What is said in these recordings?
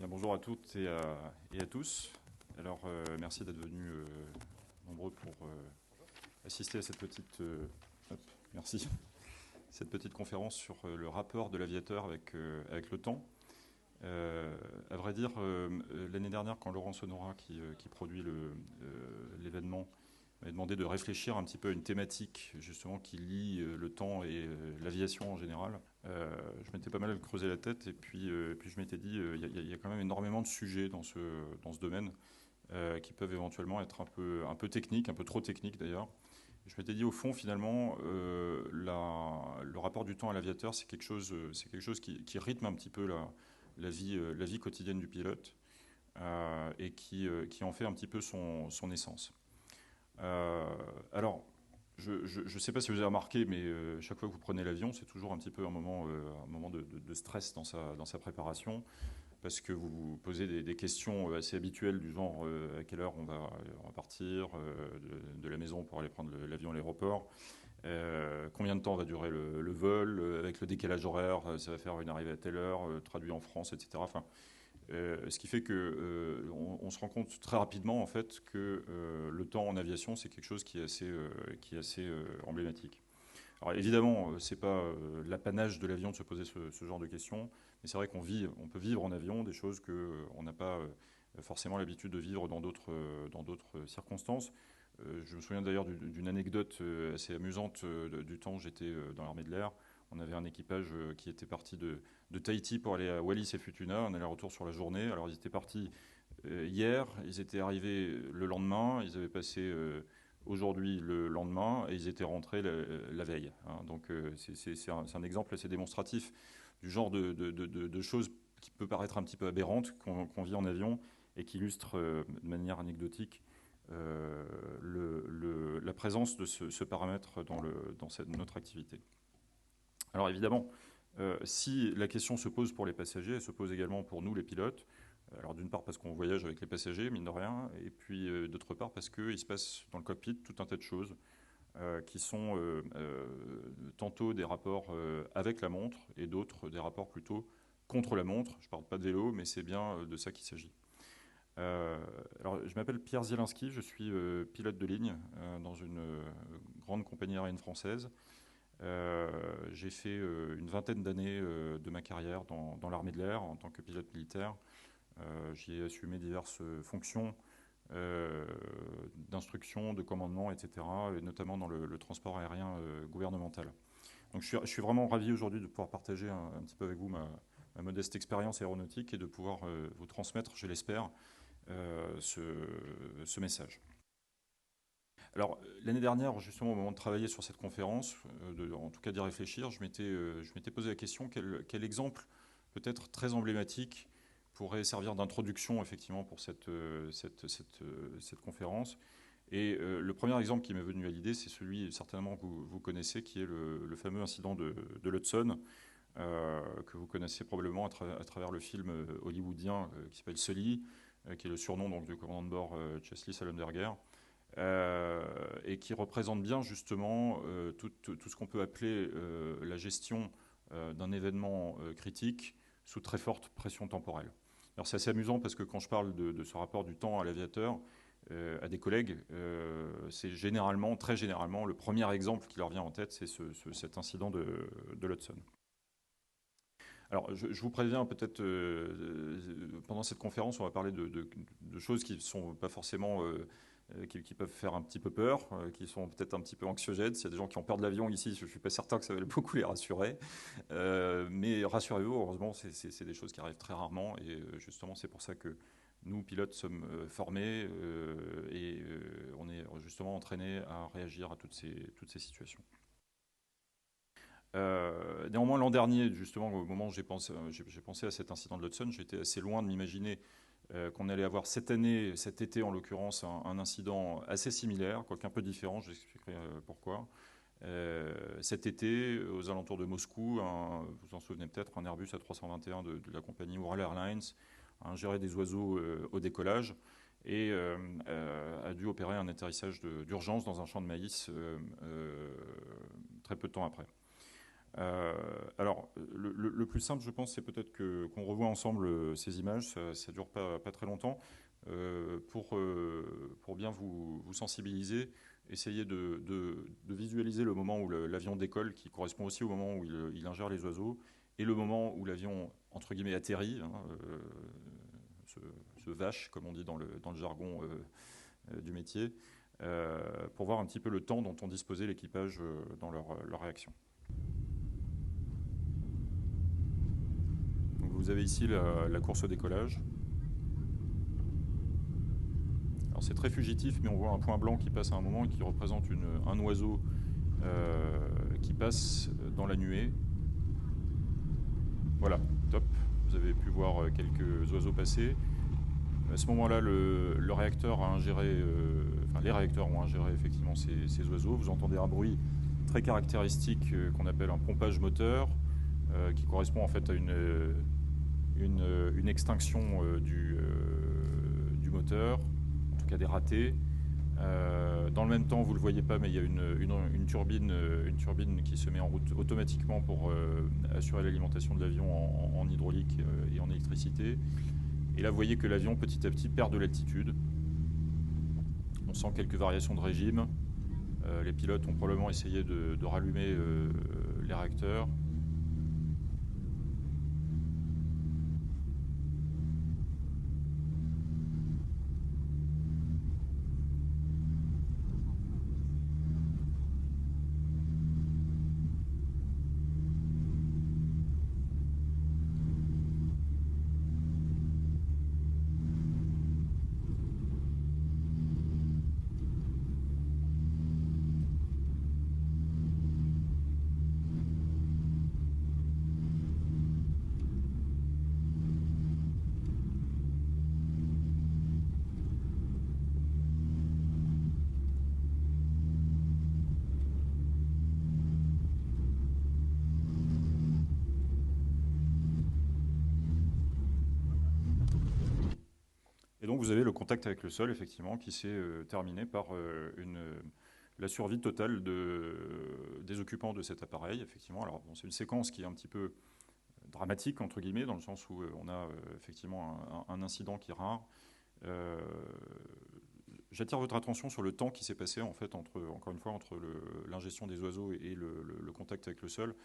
Bonjour à toutes et à tous. Alors, merci d'être venus nombreux pour assister à cette petite, hop, merci, cette petite conférence sur le rapport de l'aviateur avec le temps. À vrai dire, l'année dernière, quand Laurence Honora, qui produit l'événement, m'avait demandé de réfléchir un petit peu à une thématique justement qui lie le temps et l'aviation en général. Je m'étais pas mal creusé la tête et puis je m'étais dit il y a quand même énormément de sujets dans ce domaine qui peuvent éventuellement être un peu techniques, un peu trop techniques d'ailleurs. Je m'étais dit au fond finalement le rapport du temps à l'aviateur c'est quelque chose qui rythme un petit peu la vie quotidienne du pilote et qui en fait un petit peu son essence. Euh, alors, je ne sais pas si vous avez remarqué, mais chaque fois que vous prenez l'avion, c'est toujours un petit peu un moment de stress dans sa préparation, parce que vous vous posez des questions assez habituelles du genre à quelle heure on va partir de la maison pour aller prendre l'avion à l'aéroport, combien de temps va durer le vol, avec le décalage horaire, ça va faire une arrivée à telle heure, traduit en France, etc. Enfin, ce qui fait que on se rend compte très rapidement en fait que le temps en aviation c'est quelque chose qui est assez emblématique. Alors évidemment, c'est pas l'apanage de l'avion de se poser ce genre de questions, mais c'est vrai on peut vivre en avion des choses que on n'a pas forcément l'habitude de vivre dans d'autres circonstances. Je me souviens d'ailleurs d'une anecdote assez amusante du temps où j'étais dans l'armée de l'air. On avait un équipage qui était parti de Tahiti pour aller à Wallis et Futuna, un aller-retour sur la journée. Alors ils étaient partis hier, ils étaient arrivés le lendemain, ils avaient passé aujourd'hui le lendemain et ils étaient rentrés la veille. Hein. Donc c'est un exemple assez démonstratif du genre de choses qui peut paraître un petit peu aberrantes qu'on vit en avion et qui illustre de manière anecdotique la présence de ce paramètre notre activité. Alors évidemment, si la question se pose pour les passagers, elle se pose également pour nous les pilotes. Alors d'une part parce qu'on voyage avec les passagers, mine de rien, et puis d'autre part parce qu'il se passe dans le cockpit tout un tas de choses qui sont tantôt des rapports avec la montre et d'autres des rapports plutôt contre la montre. Je ne parle pas de vélo, mais c'est bien de ça qu'il s'agit. Euh, alors, je m'appelle Pierre Zielinski, je suis pilote de ligne dans une grande compagnie aérienne française. J'ai fait une vingtaine d'années de ma carrière dans l'armée de l'air en tant que pilote militaire. J'y ai assumé diverses fonctions d'instruction, de commandement, etc., et notamment dans le transport aérien gouvernemental. Donc je suis vraiment ravi aujourd'hui de pouvoir partager un petit peu avec vous ma modeste expérience aéronautique et de pouvoir vous transmettre, je l'espère, ce, ce message. Alors, l'année dernière, justement, au moment de travailler sur cette conférence, en tout cas d'y réfléchir, je m'étais posé la question quel exemple, peut-être très emblématique, pourrait servir d'introduction, effectivement, pour cette conférence. Et le premier exemple qui m'est venu à l'idée, c'est celui, certainement, que vous connaissez, qui est le fameux incident de l'Hudson, que vous connaissez probablement à travers le film hollywoodien qui s'appelle Sully, qui est le surnom donc, du commandant de bord Chesley Sullenberger et qui représente bien justement tout ce qu'on peut appeler la gestion d'un événement critique sous très forte pression temporelle. Alors c'est assez amusant parce que quand je parle de ce rapport du temps à l'aviateur, à des collègues, c'est généralement, très généralement, le premier exemple qui leur vient en tête, c'est cet incident de l'Hudson. Alors, je vous préviens, peut-être pendant cette conférence, on va parler de choses qui ne sont pas forcément, qui peuvent faire un petit peu peur, qui sont peut-être un petit peu anxiogènes. S'il y a des gens qui ont peur de l'avion ici, je ne suis pas certain que ça va beaucoup les rassurer. Mais rassurez-vous, heureusement, c'est des choses qui arrivent très rarement. Et justement, c'est pour ça que nous, pilotes, sommes formés et on est justement entraînés à réagir à toutes ces situations. Néanmoins, l'an dernier, justement, au moment où j'ai pensé à cet incident de l'Hudson, j'étais assez loin de m'imaginer qu'on allait avoir cette année, cet été en l'occurrence, un incident assez similaire, quoique un peu différent, je vous expliquerai pourquoi. Cet été, aux alentours de Moscou, vous vous en souvenez peut-être, un Airbus A321 de la compagnie Ural Airlines a géré des oiseaux au décollage et a dû opérer un atterrissage d'urgence dans un champ de maïs très peu de temps après. Alors, le plus simple, je pense, c'est peut-être qu'on revoie ensemble ces images. Ça dure pas très longtemps. Pour bien vous sensibiliser, essayez de visualiser le moment où l'avion décolle, qui correspond aussi au moment où il ingère les oiseaux, et le moment où l'avion, entre guillemets, atterrit, hein, se, se vache, comme on dit dans le jargon du métier, pour voir un petit peu le temps dont ont disposé l'équipage dans leur réaction. Donc vous avez ici la course au décollage. Alors c'est très fugitif, mais on voit un point blanc qui passe à un moment et qui représente un oiseau qui passe dans la nuée. Voilà, top. Vous avez pu voir quelques oiseaux passer. À ce moment-là, le réacteur a ingéré, enfin les réacteurs ont ingéré effectivement ces oiseaux. Vous entendez un bruit très caractéristique qu'on appelle un pompage moteur, qui correspond en fait à une extinction du moteur, en tout cas des ratés. Dans le même temps, vous ne le voyez pas, mais il y a une turbine qui se met en route automatiquement pour assurer l'alimentation de l'avion en hydraulique et en électricité. Et là, vous voyez que l'avion, petit à petit, perd de l'altitude. On sent quelques variations de régime. Les pilotes ont probablement essayé de rallumer les réacteurs. Et donc vous avez le contact avec le sol, effectivement, qui s'est terminé par la survie totale des occupants de cet appareil, effectivement. Alors bon, c'est une séquence qui est un petit peu dramatique, entre guillemets, dans le sens où on a effectivement un incident qui est rare. Euh, J'attire votre attention sur le temps qui s'est passé, en fait, encore une fois, entre l'ingestion des oiseaux et le contact avec le sol.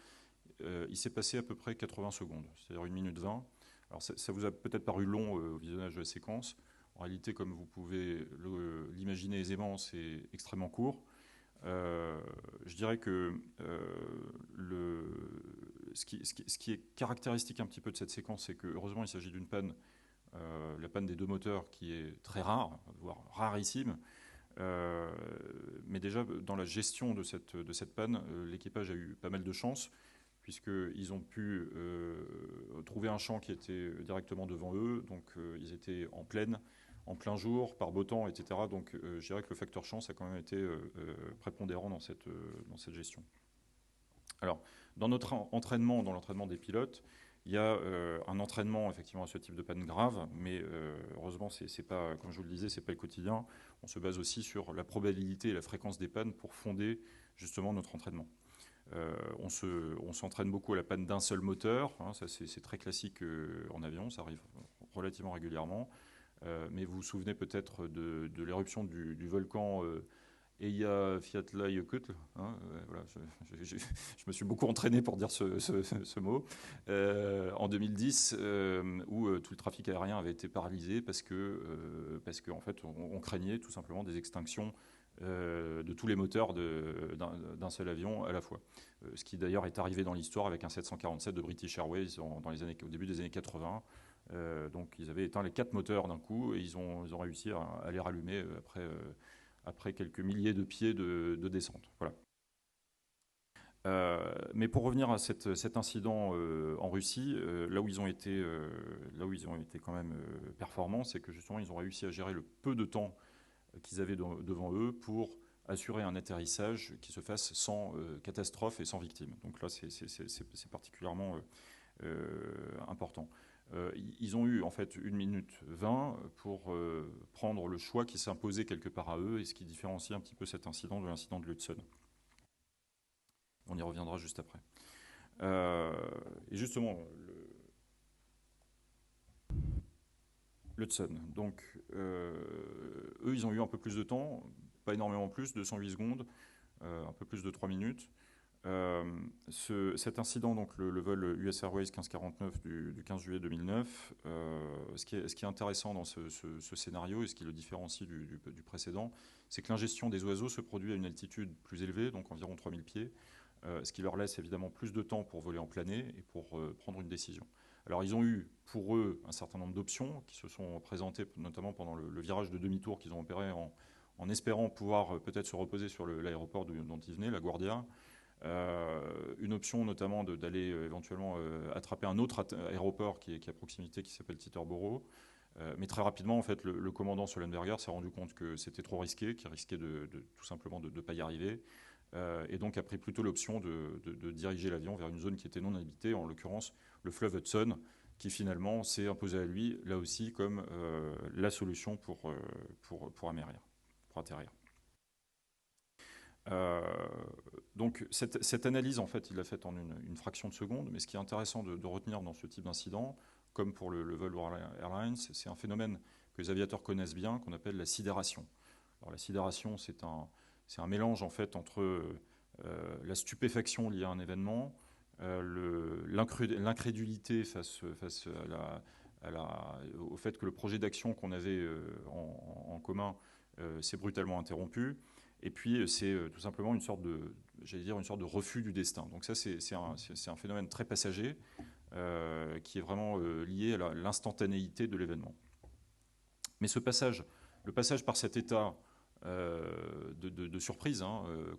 Il s'est passé à peu près 80 secondes, c'est-à-dire 1 minute 20. Alors ça vous a peut-être paru long au visionnage de la séquence. En réalité, comme vous pouvez l'imaginer aisément, c'est extrêmement court. Je dirais que ce qui est caractéristique un petit peu de cette séquence, c'est que heureusement il s'agit d'une panne, la panne des deux moteurs qui est très rare, voire rarissime. Mais déjà dans la gestion de cette panne, l'équipage a eu pas mal de chance, puisqu'ils ont pu trouver un champ qui était directement devant eux, donc ils étaient en plein jour, par beau temps, etc. Donc je dirais que le facteur chance a quand même été prépondérant dans cette gestion. Alors, dans notre entraînement, dans l'entraînement des pilotes, il y a un entraînement effectivement à ce type de panne grave, mais heureusement, c'est pas, comme je vous le disais, c'est pas le quotidien. On se base aussi sur la probabilité et la fréquence des pannes pour fonder justement notre entraînement. On s'entraîne beaucoup à la panne d'un seul moteur, hein, ça c'est très classique en avion, ça arrive relativement régulièrement. Mais vous vous souvenez peut-être de l'éruption du volcan Eyjafjallajökull, hein, voilà, je me suis beaucoup entraîné pour dire ce mot, en 2010, où tout le trafic aérien avait été paralysé parce que en fait, on craignait tout simplement des extinctions de tous les moteurs d'un seul avion à la fois. Ce qui d'ailleurs est arrivé dans l'histoire avec un 747 de British Airways au début des années 80. Donc ils avaient éteint les 4 moteurs d'un coup et ils ont réussi à les rallumer après quelques milliers de pieds de descente. Voilà. Mais pour revenir à cet incident en Russie, là où ils ont été quand même performants, c'est que justement ils ont réussi à gérer le peu de temps qu'ils avaient devant eux pour assurer un atterrissage qui se fasse sans catastrophe et sans victime. Donc là, c'est particulièrement important. Ils ont eu en fait 1 minute 20 pour prendre le choix qui s'imposait quelque part à eux et ce qui différencie un petit peu cet incident de l'incident de l'Hudson. On y reviendra juste après. Et justement, le Tsun. Donc, eux, ils ont eu un peu plus de temps, pas énormément plus, 208 secondes, un peu plus de 3 minutes. Cet incident, donc le vol US Airways 1549 du 15 juillet 2009, ce qui est intéressant dans ce scénario et ce qui le différencie du précédent, c'est que l'ingestion des oiseaux se produit à une altitude plus élevée, donc environ 3000 pieds, ce qui leur laisse évidemment plus de temps pour voler en plané et pour prendre une décision. Alors ils ont eu pour eux un certain nombre d'options qui se sont présentées notamment pendant le virage de demi-tour qu'ils ont opéré en espérant pouvoir peut-être se reposer sur l'aéroport dont ils venaient, LaGuardia. Une option notamment d'aller éventuellement attraper un autre aéroport qui est à proximité qui s'appelle Teterboro. Mais très rapidement, en fait, le commandant Sullenberger s'est rendu compte que c'était trop risqué, qu'il risquait tout simplement de ne pas y arriver. Et donc a pris plutôt l'option de diriger l'avion vers une zone qui était non habitée, en l'occurrence le fleuve Hudson, qui finalement s'est imposé à lui, là aussi, comme la solution pour atterrir. Donc cette analyse, en fait, il l'a faite en une fraction de seconde, mais ce qui est intéressant de retenir dans ce type d'incident, comme pour le vol World Airlines, c'est un phénomène que les aviateurs connaissent bien, qu'on appelle la sidération. Alors la sidération, c'est un mélange, en fait, entre la stupéfaction liée à un événement, l'incrédulité face au fait que le projet d'action qu'on avait en commun s'est brutalement interrompu. Et puis, c'est tout simplement une sorte de refus du destin. Donc ça, c'est un phénomène très passager qui est vraiment lié à l'instantanéité de l'événement. Mais le passage par cet état de surprise,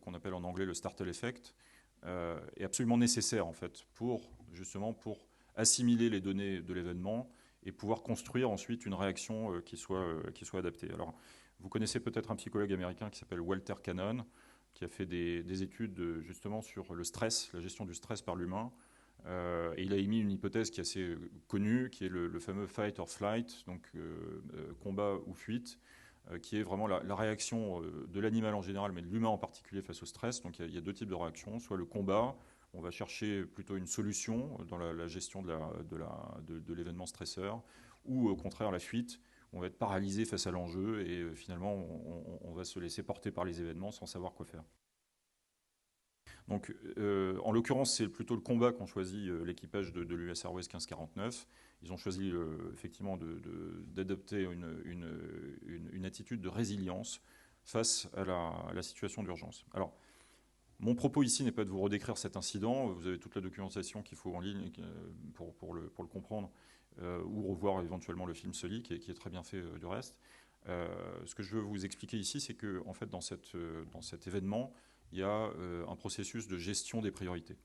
qu'on appelle en anglais le startle effect, est absolument nécessaire en fait pour assimiler les données de l'événement et pouvoir construire ensuite une réaction qui soit adaptée. Alors, vous connaissez peut-être un psychologue américain qui s'appelle Walter Cannon, qui a fait des études justement sur le stress, la gestion du stress par l'humain. Et il a émis une hypothèse qui est assez connue, qui est le fameux fight or flight, donc combat ou fuite, qui est vraiment la réaction de l'animal en général, mais de l'humain en particulier face au stress. Donc il y a deux types de réactions, soit le combat, on va chercher plutôt une solution dans la gestion de l'événement stresseur, ou au contraire la fuite, on va être paralysé face à l'enjeu et finalement on va se laisser porter par les événements sans savoir quoi faire. Donc, en l'occurrence, c'est plutôt le combat qu'ont choisi l'équipage de l'US Airways 1549. Ils ont choisi effectivement d'adopter une attitude de résilience face à la situation d'urgence. Alors, mon propos ici n'est pas de vous redécrire cet incident. Vous avez toute la documentation qu'il faut en ligne pour le comprendre, ou revoir éventuellement le film Sully, qui est très bien fait du reste. Ce que je veux vous expliquer ici, c'est que en fait, dans cet événement, il y a un processus de gestion des priorités.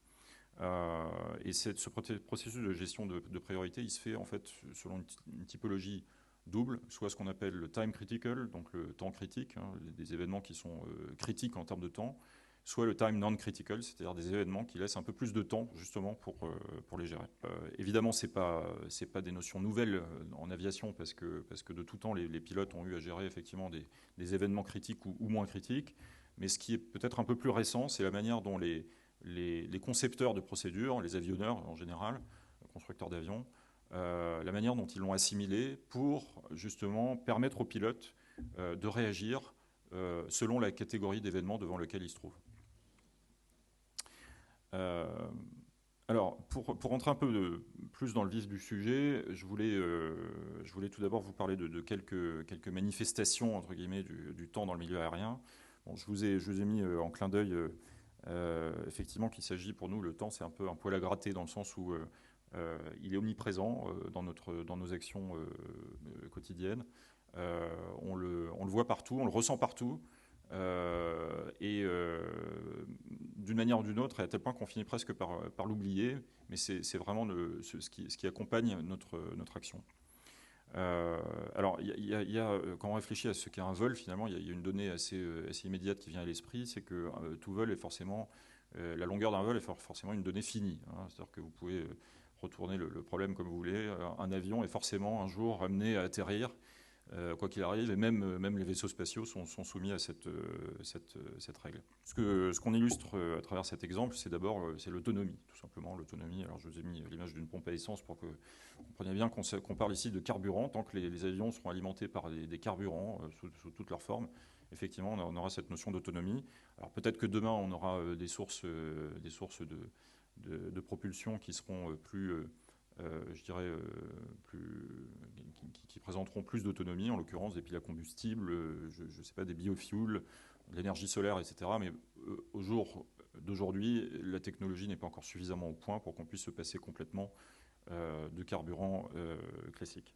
Et ce processus de gestion de priorité, il se fait en fait selon une typologie double, soit ce qu'on appelle le time critical, donc le temps critique, des événements qui sont critiques en termes de temps, soit le time non-critical, c'est-à-dire des événements qui laissent un peu plus de temps justement pour les gérer. Évidemment, c'est pas des notions nouvelles en aviation parce que de tout temps, les pilotes ont eu à gérer effectivement des événements critiques ou moins critiques. Mais ce qui est peut-être un peu plus récent, c'est la manière dont les concepteurs de procédures, les avionneurs en général, constructeurs d'avions, la manière dont ils l'ont assimilé pour justement permettre aux pilotes de réagir selon la catégorie d'événements devant lequel ils se trouvent. Alors, pour rentrer un peu plus dans le vif du sujet, je voulais tout d'abord vous parler de quelques manifestations entre guillemets du temps dans le milieu aérien. Bon, je vous ai mis en clin d'œil effectivement qu'il s'agit pour nous, le temps c'est un peu un poil à gratter dans le sens où il est omniprésent dans nos actions quotidiennes. On le voit partout, on le ressent partout. Et d'une manière ou d'une autre, et à tel point qu'on finit presque par l'oublier, mais c'est vraiment ce qui accompagne notre action. Alors, quand on réfléchit à ce qu'est un vol, finalement, il y a une donnée assez immédiate qui vient à l'esprit, c'est que tout vol est forcément, la longueur d'un vol est forcément une donnée finie. C'est-à-dire que vous pouvez retourner le problème comme vous voulez. Un avion est forcément un jour amené à atterrir quoi qu'il arrive, et même les vaisseaux spatiaux sont soumis à cette règle. Ce qu'on illustre à travers cet exemple, c'est d'abord c'est l'autonomie, tout simplement. L'autonomie, alors je vous ai mis l'image d'une pompe à essence pour que vous compreniez bien qu'on parle ici de carburant. Tant que les avions seront alimentés par des carburants sous toutes leurs formes, effectivement, on aura cette notion d'autonomie. Alors peut-être que demain, on aura des sources de propulsion qui seront plus... je dirais, qui présenteront plus d'autonomie, en l'occurrence des piles à combustible, je ne sais pas, des biofuels, de l'énergie solaire, etc. Mais au jour d'aujourd'hui, la technologie n'est pas encore suffisamment au point pour qu'on puisse se passer complètement de carburant classique.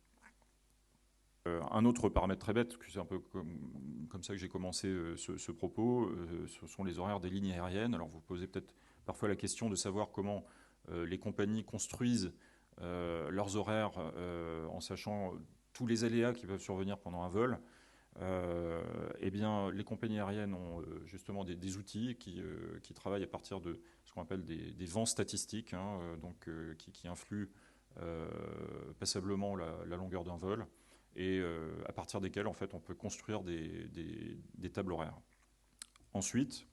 Un autre paramètre très bête, c'est un peu comme ça que j'ai commencé ce propos, ce sont les horaires des lignes aériennes. Alors vous posez peut-être parfois la question de savoir comment les compagnies construisent leurs horaires en sachant tous les aléas qui peuvent survenir pendant un vol. Eh bien, les compagnies aériennes ont justement des outils qui travaillent à partir de ce qu'on appelle des vents statistiques, hein, qui influent passablement la longueur d'un vol, et à partir desquels en fait, on peut construire des tables horaires. Ensuite,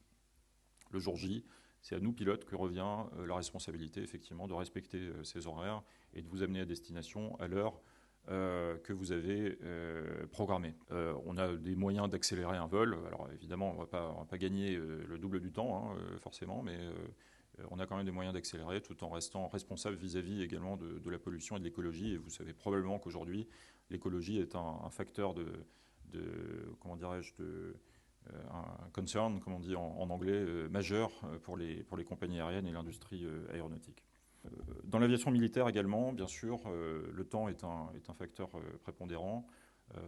le jour J, c'est à nous, pilotes, que revient la responsabilité, effectivement, de respecter ces horaires et de vous amener à destination à l'heure que vous avez programmée. On a des moyens d'accélérer un vol. Alors, évidemment, on ne va pas gagner le double du temps, hein, forcément, mais on a quand même des moyens d'accélérer tout en restant responsable vis-à-vis également de la pollution et de l'écologie. Et vous savez probablement qu'aujourd'hui, l'écologie est un facteur comment dirais-je, un concern, comme on dit en anglais, majeur pour les compagnies aériennes et l'industrie aéronautique. Dans l'aviation militaire également, bien sûr, le temps est un facteur prépondérant.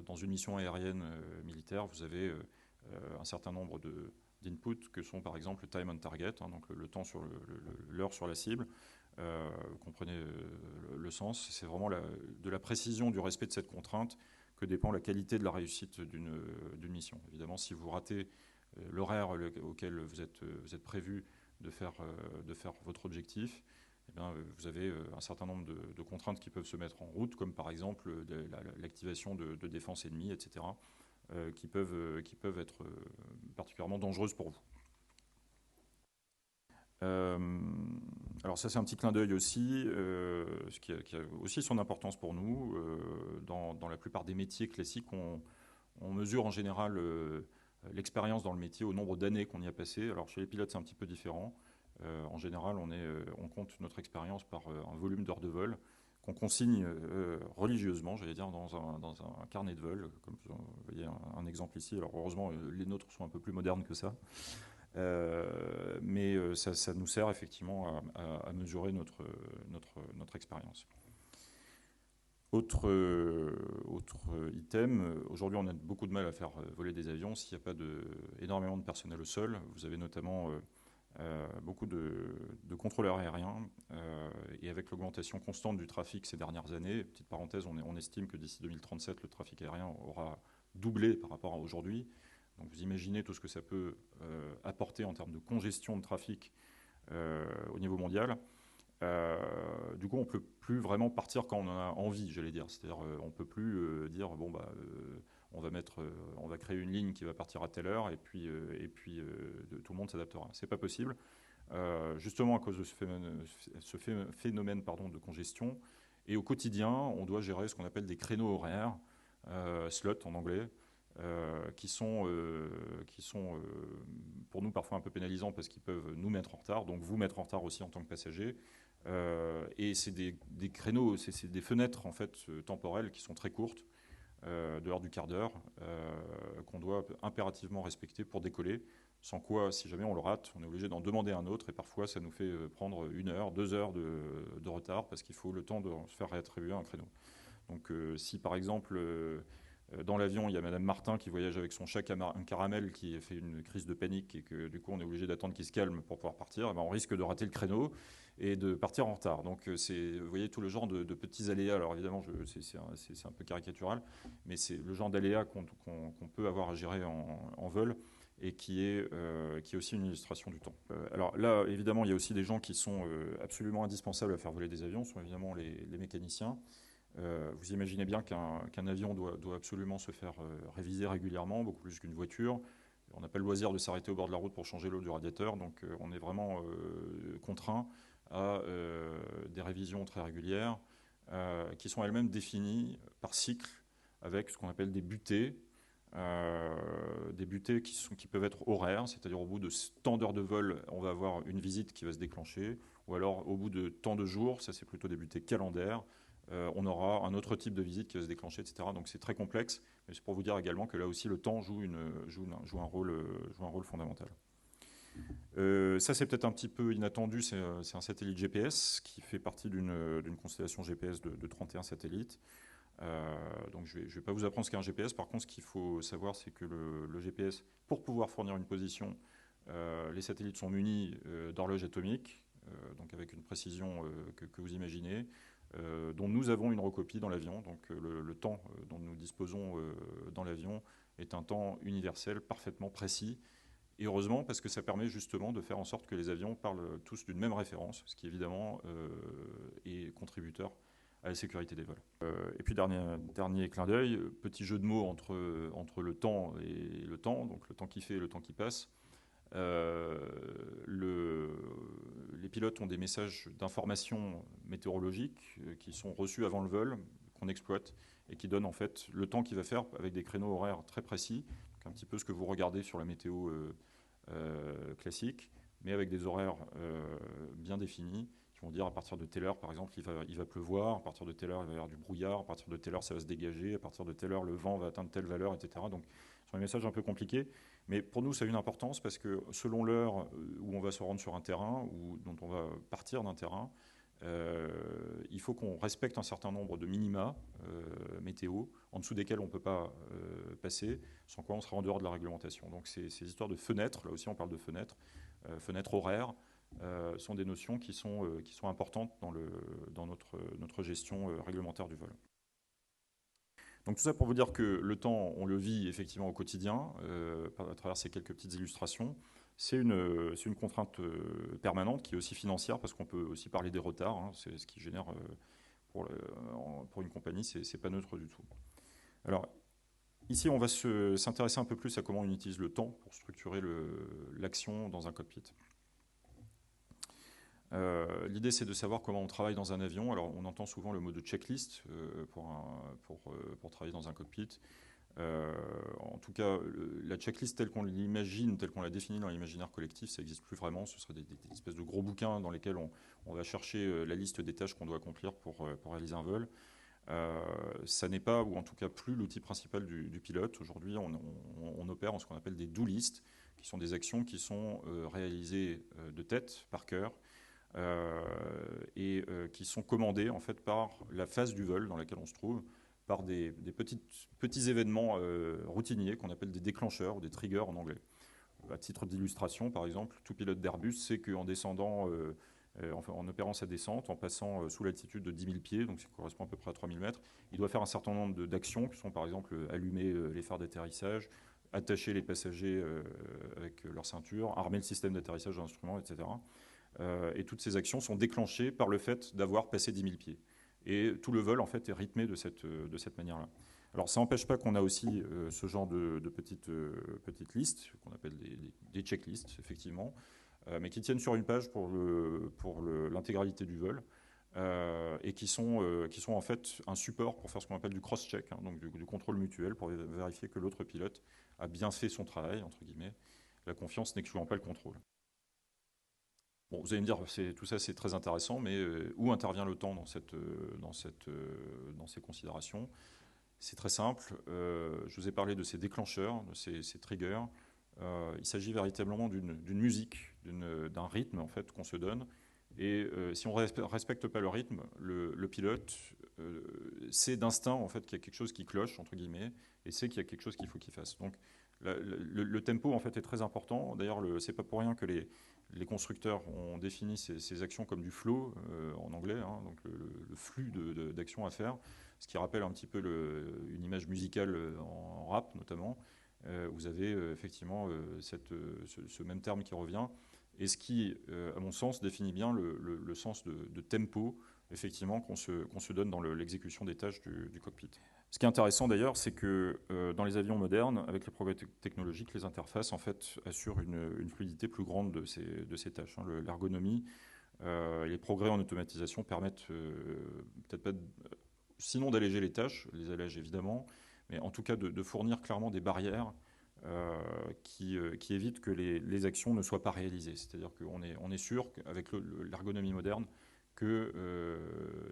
Dans une mission aérienne militaire, vous avez un certain nombre d'inputs que sont par exemple le time on target, hein, donc le temps sur l'heure sur la cible. Vous comprenez le sens. C'est vraiment de la précision du respect de cette contrainte que dépend la qualité de la réussite d'une mission. Évidemment, si vous ratez l'horaire auquel vous êtes prévu de faire votre objectif, eh bien, vous avez un certain nombre de contraintes qui peuvent se mettre en route, comme par exemple l'activation de défense ennemie, etc., qui peuvent être particulièrement dangereuses pour vous. Alors ça, c'est un petit clin d'œil aussi, ce qui a aussi son importance pour nous. Dans la plupart des métiers classiques, on mesure en général l'expérience dans le métier au nombre d'années qu'on y a passé. Alors chez les pilotes, c'est un petit peu différent. En général, on compte notre expérience par un volume d'heures de vol qu'on consigne religieusement, j'allais dire, dans un carnet de vol, comme vous voyez un exemple ici. Alors heureusement, les nôtres sont un peu plus modernes que ça. Mais ça nous sert effectivement à mesurer notre expérience. Autre item, aujourd'hui on a beaucoup de mal à faire voler des avions s'il n'y a pas énormément de personnel au sol. Vous avez notamment beaucoup de contrôleurs aériens et avec l'augmentation constante du trafic ces dernières années, petite parenthèse, on estime que d'ici 2037 le trafic aérien aura doublé par rapport à aujourd'hui. Donc vous imaginez tout ce que ça peut apporter en termes de congestion de trafic au niveau mondial. Du coup, on ne peut plus vraiment partir quand on en a envie, j'allais dire. C'est-à-dire, on ne peut plus dire, bon, on va créer une ligne qui va partir à telle heure et puis tout le monde s'adaptera. Ce n'est pas possible. Justement à cause de ce phénomène de congestion. Et au quotidien, on doit gérer ce qu'on appelle des créneaux horaires, slots en anglais, qui sont pour nous parfois un peu pénalisants parce qu'ils peuvent nous mettre en retard, donc vous mettre en retard aussi en tant que passager. Et c'est des créneaux, c'est des fenêtres en fait temporelles qui sont très courtes, de l'ordre du quart d'heure, qu'on doit impérativement respecter pour décoller. Sans quoi, si jamais on le rate, on est obligé d'en demander un autre et parfois ça nous fait prendre 1 heure, 2 heures de retard parce qu'il faut le temps de se faire réattribuer un créneau. Donc si par exemple dans l'avion, il y a Madame Martin qui voyage avec son chat caramel qui fait une crise de panique et que du coup on est obligé d'attendre qu'il se calme pour pouvoir partir, et ben on risque de rater le créneau et de partir en retard. Donc vous voyez tout le genre de petits aléas. Alors évidemment, c'est un peu caricatural, mais c'est le genre d'aléas qu'on peut avoir à gérer en vol et qui est aussi une illustration du temps. Alors là, évidemment, il y a aussi des gens qui sont absolument indispensables à faire voler des avions, ce sont évidemment les mécaniciens. Vous imaginez bien qu'un avion doit absolument se faire réviser régulièrement, beaucoup plus qu'une voiture. On n'a pas le loisir de s'arrêter au bord de la route pour changer l'eau du radiateur, donc on est vraiment contraint à des révisions très régulières qui sont elles-mêmes définies par cycle avec ce qu'on appelle des butées qui peuvent être horaires, c'est-à-dire au bout de tant d'heures de vol, on va avoir une visite qui va se déclencher, ou alors au bout de tant de jours, ça c'est plutôt des butées calendaires, on aura un autre type de visite qui va se déclencher, etc. Donc c'est très complexe, mais c'est pour vous dire également que là aussi le temps joue un rôle fondamental. Ça c'est peut-être un petit peu inattendu, c'est un satellite GPS qui fait partie d'une constellation GPS de 31 satellites. Donc je vais pas vous apprendre ce qu'est un GPS. Par contre, ce qu'il faut savoir, c'est que le GPS, pour pouvoir fournir une position, les satellites sont munis d'horloges atomiques, donc avec une précision que vous imaginez, dont nous avons une recopie dans l'avion. Donc le temps dont nous disposons dans l'avion est un temps universel, parfaitement précis. Et heureusement, parce que ça permet justement de faire en sorte que les avions parlent tous d'une même référence, ce qui évidemment est contributeur à la sécurité des vols. Et puis dernier clin d'œil, petit jeu de mots entre le temps et le temps, donc le temps qui fait et le temps qui passe. Les pilotes ont des messages d'information météorologique qui sont reçus avant le vol, qu'on exploite, et qui donnent en fait le temps qu'il va faire avec des créneaux horaires très précis, donc un petit peu ce que vous regardez sur la météo classique, mais avec des horaires bien définis, qui vont dire à partir de telle heure, par exemple, il va pleuvoir, à partir de telle heure, il va y avoir du brouillard, à partir de telle heure, ça va se dégager, à partir de telle heure, le vent va atteindre telle valeur, etc. Donc, ce sont des messages un peu compliqués, mais pour nous, ça a une importance parce que selon l'heure où on va se rendre sur un terrain, ou dont on va partir d'un terrain, il faut qu'on respecte un certain nombre de minima météo, en dessous desquels on ne peut pas passer, sans quoi on sera en dehors de la réglementation. Donc ces histoires de fenêtres, là aussi on parle de fenêtres, fenêtres horaires, sont des notions qui sont importantes dans notre gestion réglementaire du vol. Donc tout ça pour vous dire que le temps, on le vit effectivement au quotidien, à travers ces quelques petites illustrations. C'est une contrainte permanente qui est aussi financière, parce qu'on peut aussi parler des retards, hein, c'est ce qui génère, pour une compagnie, c'est pas neutre du tout. Alors, ici, on va s'intéresser un peu plus à comment on utilise le temps pour structurer l'action dans un cockpit. L'idée, c'est de savoir comment on travaille dans un avion. Alors, on entend souvent le mot de checklist pour travailler dans un cockpit. En tout cas, la checklist telle qu'on l'imagine, telle qu'on l'a définie dans l'imaginaire collectif, ça n'existe plus vraiment. Ce seraient des espèces de gros bouquins dans lesquels on va chercher la liste des tâches qu'on doit accomplir pour réaliser un vol. Ça n'est pas, ou en tout cas plus, l'outil principal du pilote. Aujourd'hui, on opère en ce qu'on appelle des do lists, qui sont des actions qui sont réalisées de tête, par cœur, et qui sont commandées en fait par la phase du vol dans laquelle on se trouve, par des petits événements routiniers qu'on appelle des déclencheurs ou des triggers en anglais. À titre d'illustration, par exemple, tout pilote d'Airbus sait qu'en descendant, en opérant sa descente, en passant sous l'altitude de 10 000 pieds, donc ça correspond à peu près à 3 000 mètres, il doit faire un certain nombre d'actions qui sont par exemple allumer les phares d'atterrissage, attacher les passagers avec leur ceinture, armer le système d'atterrissage d'instruments, etc. Et toutes ces actions sont déclenchées par le fait d'avoir passé 10 000 pieds. Et tout le vol, en fait, est rythmé de cette manière-là. Alors, ça n'empêche pas qu'on a aussi ce genre de petites listes, qu'on appelle des checklists, effectivement, mais qui tiennent sur une page pour l'intégralité du vol, et qui sont en fait un support pour faire ce qu'on appelle du cross-check, hein, donc du contrôle mutuel, pour vérifier que l'autre pilote a bien fait son travail, entre guillemets. La confiance n'excluant pas le contrôle. Bon, vous allez me dire, tout ça c'est très intéressant, mais où intervient le temps dans ces considérations? C'est très simple. Je vous ai parlé de ces déclencheurs, de ces triggers. Il s'agit véritablement d'une musique, d'un rythme en fait qu'on se donne. Et si on ne respecte pas le rythme, le pilote sait d'instinct en fait qu'il y a quelque chose qui cloche entre guillemets, et sait qu'il y a quelque chose qu'il faut qu'il fasse. Donc le tempo en fait est très important. D'ailleurs, c'est pas pour rien que les constructeurs ont défini ces actions comme du flow en anglais, hein, donc le flux d'actions à faire, ce qui rappelle un petit peu une image musicale en rap notamment. Vous avez effectivement ce même terme qui revient, et ce qui, à mon sens, définit bien le sens de tempo effectivement qu'on se donne dans l'exécution des tâches du cockpit. Ce qui est intéressant d'ailleurs, c'est que dans les avions modernes, avec les progrès technologiques, les interfaces en fait assurent une fluidité plus grande de ces tâches. Hein. L'ergonomie, les progrès en automatisation permettent peut-être pas, sinon d'alléger les tâches, les allègent évidemment, mais en tout cas de fournir clairement des barrières qui évitent que les actions ne soient pas réalisées. C'est-à-dire qu'on est sûr qu'avec l'ergonomie moderne que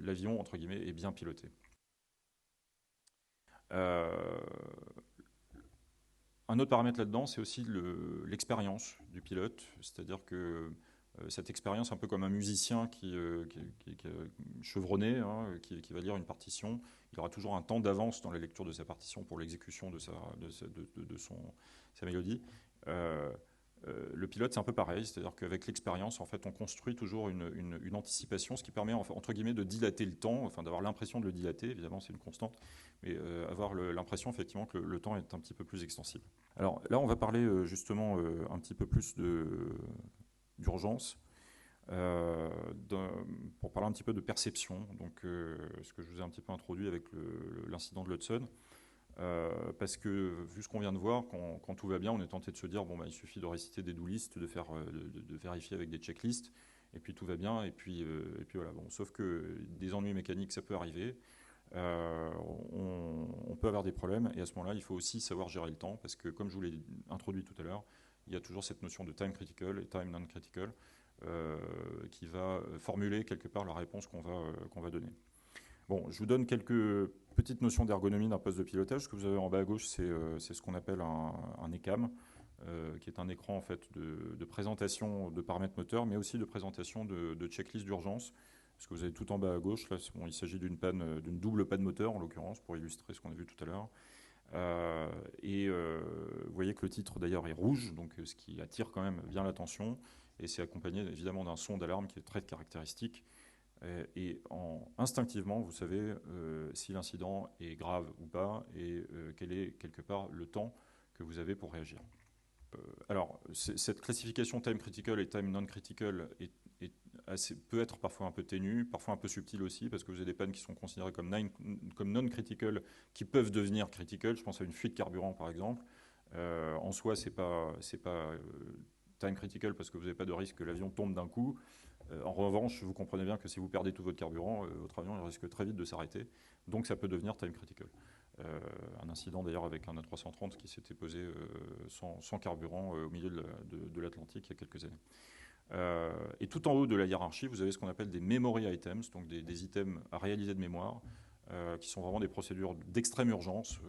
l'avion, entre guillemets, est bien piloté. Un autre paramètre là-dedans, c'est aussi l'expérience du pilote, c'est-à-dire que cette expérience, un peu comme un musicien qui est chevronné, hein, qui va lire une partition, il aura toujours un temps d'avance dans la lecture de sa partition pour l'exécution de sa mélodie. Le pilote, c'est un peu pareil, c'est-à-dire qu'avec l'expérience, en fait, on construit toujours une anticipation, ce qui permet, entre guillemets, de dilater le temps, enfin d'avoir l'impression de le dilater, évidemment c'est une constante, mais avoir l'impression effectivement que le temps est un petit peu plus extensible. Alors là, on va parler justement un petit peu plus d'urgence, pour parler un petit peu de perception, donc ce que je vous ai un petit peu introduit avec l'incident de l'Hudson. Parce que, vu ce qu'on vient de voir, quand tout va bien, on est tenté de se dire, bon, bah, il suffit de réciter des do lists, de vérifier avec des checklists, et puis tout va bien, et puis voilà. Bon, sauf que des ennuis mécaniques, ça peut arriver. On peut avoir des problèmes, et à ce moment-là, il faut aussi savoir gérer le temps, parce que, comme je vous l'ai introduit tout à l'heure, il y a toujours cette notion de time critical et time non critical, qui va formuler quelque part la réponse qu'on va donner. Bon, je vous donne quelques petites notions d'ergonomie d'un poste de pilotage. Ce que vous avez en bas à gauche, c'est ce qu'on appelle un ECAM, qui est un écran en fait de présentation de paramètres moteurs, mais aussi de présentation de checklist d'urgence. Ce que vous avez tout en bas à gauche, là, bon, il s'agit d'une double panne moteur en l'occurrence, pour illustrer ce qu'on a vu tout à l'heure. Vous voyez que le titre d'ailleurs est rouge, donc ce qui attire quand même bien l'attention, et c'est accompagné évidemment d'un son d'alarme qui est très caractéristique. Instinctivement, vous savez si l'incident est grave ou pas et quel est quelque part le temps que vous avez pour réagir. Alors, cette classification time critical et time non critical peut être parfois un peu ténue, parfois un peu subtile aussi, parce que vous avez des pannes qui sont considérées comme non critical, qui peuvent devenir critical. Je pense à une fuite de carburant par exemple. En soi, c'est pas time critical parce que vous n'avez pas de risque que l'avion tombe d'un coup. En revanche, vous comprenez bien que si vous perdez tout votre carburant, votre avion il risque très vite de s'arrêter. Donc ça peut devenir time critical. Un incident d'ailleurs avec un A330 qui s'était posé sans carburant au milieu de l'Atlantique il y a quelques années. Et tout en haut de la hiérarchie, vous avez ce qu'on appelle des memory items, donc des items à réaliser de mémoire, qui sont vraiment des procédures d'extrême urgence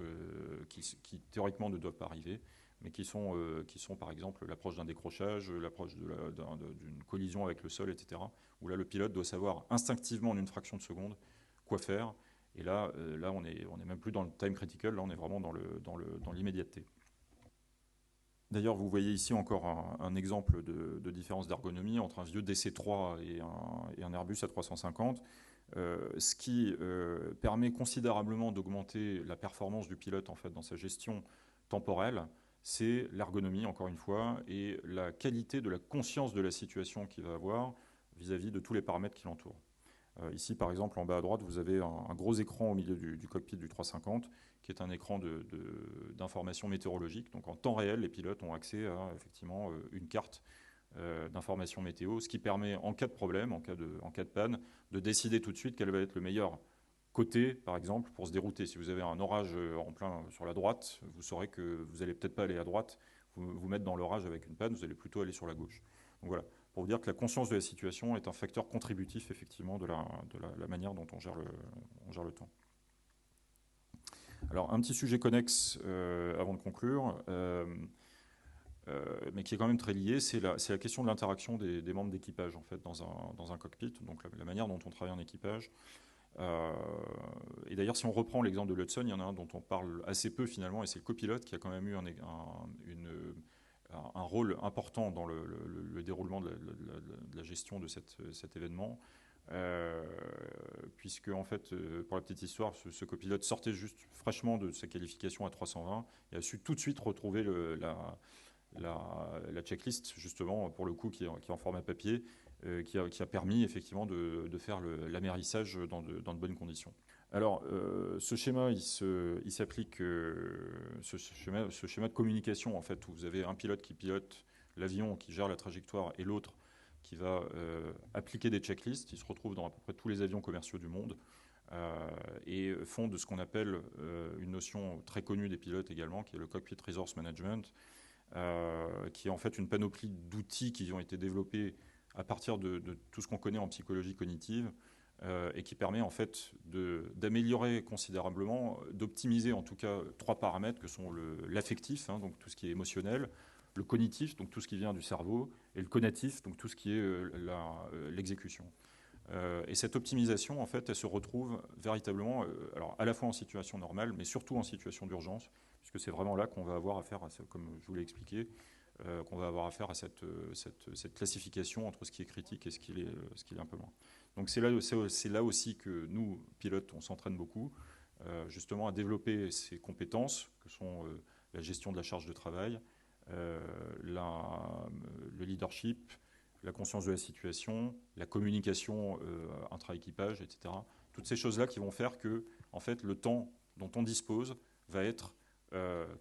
qui théoriquement ne doivent pas arriver, mais qui sont par exemple l'approche d'un décrochage, l'approche d'une collision avec le sol, etc., où là le pilote doit savoir instinctivement en une fraction de seconde quoi faire. Et là on n'est même plus dans le time critical, là on est vraiment dans l'immédiateté. D'ailleurs, vous voyez ici encore un exemple de différence d'ergonomie entre un vieux DC-3 et un Airbus A350, ce qui permet considérablement d'augmenter la performance du pilote en fait, dans sa gestion temporelle. C'est l'ergonomie, encore une fois, et la qualité de la conscience de la situation qu'il va avoir vis-à-vis de tous les paramètres qui l'entourent. Ici, par exemple, en bas à droite, vous avez un gros écran au milieu du cockpit du 350, qui est un écran d'information météorologique. Donc en temps réel, les pilotes ont accès à effectivement une carte d'information météo, ce qui permet, en cas de problème, en cas de panne, de décider tout de suite quel va être le meilleur côté, par exemple, pour se dérouter. Si vous avez un orage en plein sur la droite, vous saurez que vous n'allez peut-être pas aller à droite, vous mettre dans l'orage avec une panne, vous allez plutôt aller sur la gauche. Donc voilà, pour vous dire que la conscience de la situation est un facteur contributif, effectivement, de la manière dont on gère le temps. Alors, un petit sujet connexe avant de conclure, mais qui est quand même très lié, c'est la question de l'interaction des membres d'équipage, en fait, dans un cockpit, donc la manière dont on travaille en équipage. Et d'ailleurs, si on reprend l'exemple de l'Hudson, il y en a un dont on parle assez peu finalement, et c'est le copilote qui a quand même eu un rôle important dans le déroulement de la gestion de cet événement. Puisque en fait, pour la petite histoire, ce copilote sortait juste fraîchement de sa qualification à 320 et a su tout de suite retrouver la checklist, justement, pour le coup, qui est en format papier, qui a permis effectivement de faire l'amérissage dans de bonnes conditions. Alors, ce schéma, il s'applique, ce schéma de communication, en fait, où vous avez un pilote qui pilote l'avion, qui gère la trajectoire, et l'autre qui va appliquer des checklists. Ils se retrouvent dans à peu près tous les avions commerciaux du monde et font de ce qu'on appelle une notion très connue des pilotes également, qui est le Cockpit Resource Management, qui est en fait une panoplie d'outils qui ont été développés à partir de tout ce qu'on connaît en psychologie cognitive, et qui permet en fait d'améliorer considérablement, d'optimiser en tout cas 3 paramètres que sont l'affectif, hein, donc tout ce qui est émotionnel, le cognitif, donc tout ce qui vient du cerveau, et le conatif, donc tout ce qui est l'exécution. Et cette optimisation, en fait, elle se retrouve véritablement, alors à la fois en situation normale, mais surtout en situation d'urgence, puisque c'est vraiment là qu'on va avoir affaire, comme je vous l'ai expliqué, qu'on va avoir affaire à cette classification entre ce qui est critique et ce qui est un peu moins. Donc c'est là aussi que nous, pilotes, on s'entraîne beaucoup, justement à développer ces compétences, que sont la gestion de la charge de travail, le leadership, la conscience de la situation, la communication intra-équipage, etc. Toutes ces choses-là qui vont faire que, en fait, le temps dont on dispose va être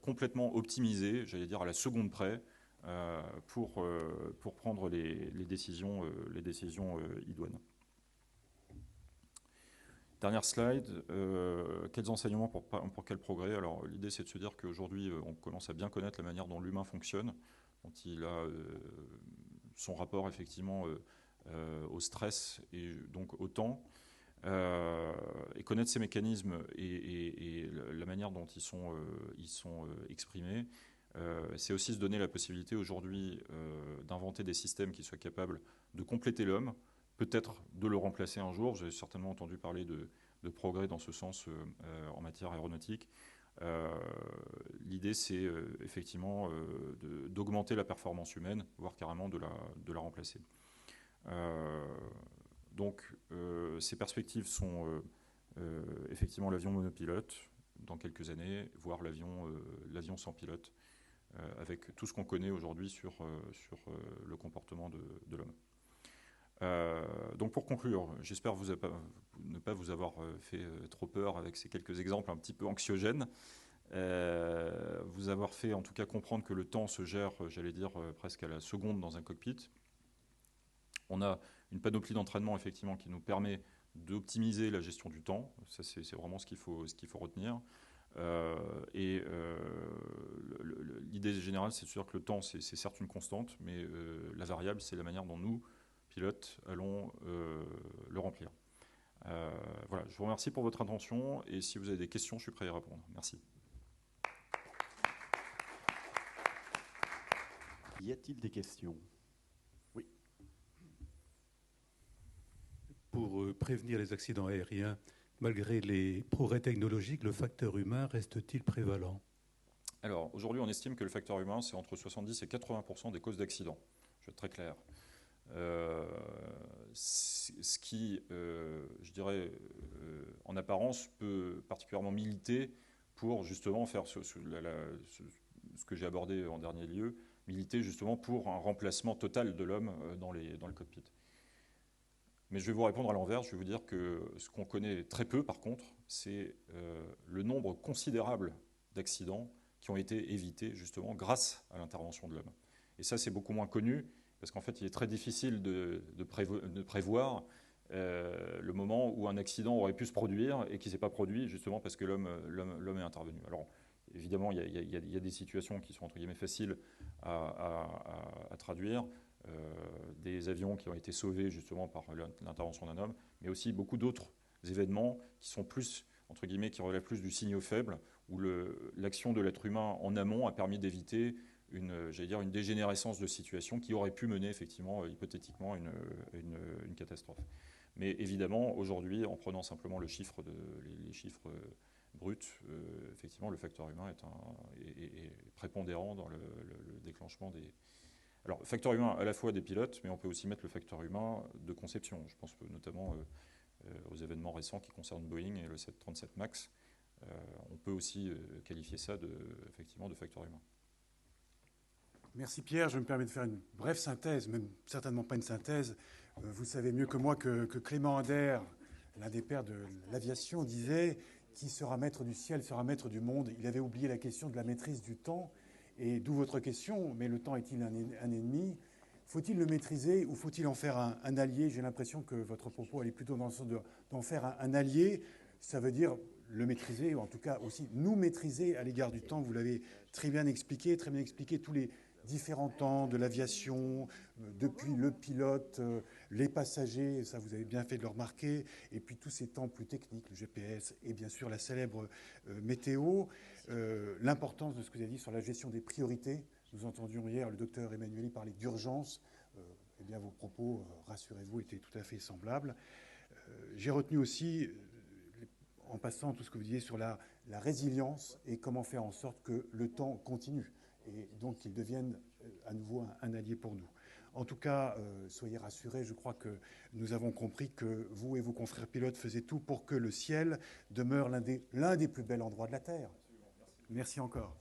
complètement optimisé, j'allais dire à la seconde près, pour prendre les décisions idoines. Dernière slide, quels enseignements pour quel progrès? Alors l'idée c'est de se dire qu'aujourd'hui on commence à bien connaître la manière dont l'humain fonctionne, dont il a son rapport effectivement au stress et donc au temps, et connaître ces mécanismes et la manière dont ils sont exprimés. C'est aussi se donner la possibilité aujourd'hui d'inventer des systèmes qui soient capables de compléter l'homme, peut-être de le remplacer un jour. Vous avez certainement entendu parler de progrès dans ce sens en matière aéronautique. L'idée, c'est effectivement d'augmenter la performance humaine, voire carrément de la remplacer. Donc, ces perspectives sont effectivement l'avion monopilote dans quelques années, voire l'avion sans pilote, avec tout ce qu'on connaît aujourd'hui sur le comportement de l'homme. Donc pour conclure, j'espère ne pas vous avoir fait trop peur avec ces quelques exemples un petit peu anxiogènes, vous avoir fait en tout cas comprendre que le temps se gère, j'allais dire, presque à la seconde dans un cockpit. On a une panoplie d'entraînement effectivement qui nous permet d'optimiser la gestion du temps. Ça, c'est vraiment ce qu'il faut retenir. L'idée générale, c'est sûr que le temps, c'est certes une constante, mais la variable, c'est la manière dont nous, pilotes, allons le remplir. Voilà, je vous remercie pour votre attention, et si vous avez des questions, je suis prêt à y répondre. Merci. Y a-t-il des questions? Oui. Pour prévenir les accidents aériens, malgré les progrès technologiques, le facteur humain reste-t-il prévalent? Alors, aujourd'hui, on estime que le facteur humain, c'est entre 70 et 80% des causes d'accidents. Je vais être très clair. Ce qui, je dirais, en apparence, peut particulièrement militer pour justement faire ce que j'ai abordé en dernier lieu, militer justement pour un remplacement total de l'homme dans le cockpit. Mais je vais vous répondre à l'envers, je vais vous dire que ce qu'on connaît très peu par contre, c'est le nombre considérable d'accidents qui ont été évités justement grâce à l'intervention de l'homme. Et ça, c'est beaucoup moins connu, parce qu'en fait, il est très difficile de prévoir le moment où un accident aurait pu se produire et qui ne s'est pas produit, justement parce que l'homme est intervenu. Alors, évidemment, il y a des situations qui sont, entre guillemets, faciles à traduire, des avions qui ont été sauvés, justement, par l'intervention d'un homme, mais aussi beaucoup d'autres événements qui sont plus, entre guillemets, qui relèvent plus du signaux faible, où l'action de l'être humain en amont a permis d'éviter une dégénérescence de situation qui aurait pu mener effectivement, hypothétiquement, une catastrophe. Mais évidemment, aujourd'hui, en prenant simplement les chiffres bruts, effectivement, le facteur humain est prépondérant dans le déclenchement des... Alors, facteur humain à la fois des pilotes, mais on peut aussi mettre le facteur humain de conception. Je pense notamment aux événements récents qui concernent Boeing et le 737 MAX. On peut aussi qualifier ça effectivement de facteur humain. Merci Pierre, je me permets de faire une brève synthèse, même certainement pas une synthèse. Vous savez mieux que moi que Clément Ader, l'un des pères de l'aviation, disait « Qui sera maître du ciel sera maître du monde ». Il avait oublié la question de la maîtrise du temps. Et d'où votre question, mais le temps est-il un ennemi? Faut-il le maîtriser ou faut-il en faire un allié? J'ai l'impression que votre propos allait plutôt dans le sens d'en faire un allié. Ça veut dire le maîtriser, ou en tout cas aussi nous maîtriser à l'égard du temps. Vous l'avez très bien expliqué tous les différents temps de l'aviation, depuis le pilote, les passagers, ça vous avez bien fait de le remarquer, et puis tous ces temps plus techniques, le GPS et bien sûr la célèbre météo, l'importance de ce que vous avez dit sur la gestion des priorités. Nous entendions hier le docteur Emmanueli parler d'urgence. Eh bien, vos propos, rassurez-vous, étaient tout à fait semblables. J'ai retenu aussi, en passant tout ce que vous disiez sur la résilience et comment faire en sorte que le temps continue et donc qu'il devienne à nouveau un allié pour nous. En tout cas, soyez rassurés, je crois que nous avons compris que vous et vos confrères pilotes faisaient tout pour que le ciel demeure l'un des plus bels endroits de la Terre. Merci encore.